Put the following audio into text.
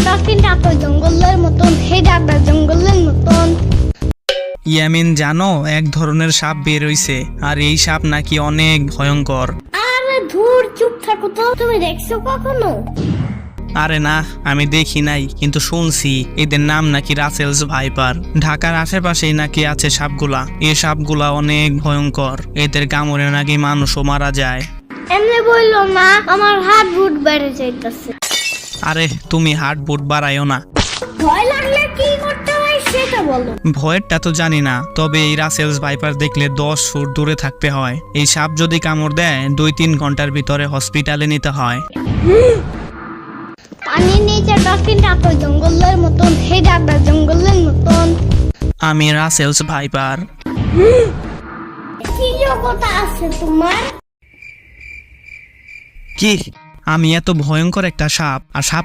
ডলফিনটা তো জঙ্গলের মতন, হে ডাকটা জঙ্গলের মতন। ইয়ামিন জানো, এক ধরনের সাপ বের হইছে, আর এই সাপ নাকি অনেক ভয়ঙ্কর। আরে ধুর, চুপ থাকো তো। তুমি দেখছো কখনো? আরে না, আমি দেখি নাই, কিন্তু শুনছি এদের নাম নাকি রাসেলস ভাইপার। ঢাকার আশেপাশেই নাকি আছে সাপগুলা। এই সাপগুলা অনেক ভয়ঙ্কর, এদের কামড়ে নাকি মানুষও মারা যায়। এমনি বললো না, আমার হাত বুট বেড়ে যাইতেছে। আরে তুমি হার্ট বুট বাড়াইও না। ভয় লাগলে কি করতে হয় সেটা বলো। ভয়েরটা তো জানি না, তবে এই রাসেলস ভাইপার দেখলে 10 ফুট দূরে থাকতে হয়। এই সাপ যদি কামড় দেয় 2-3 ঘন্টার ভিতরে হসপিটালে নিতে হয়। পানির নিচে ডলফিনটা তো জঙ্গলের মতন, হে ডাকটা জঙ্গলের মতন। আমি রাসেলস ভাইপার। কি যোগ্যতা আছে তোমার? কি? আমি এত ভয়ঙ্কর একটা সাপ, আর সাপ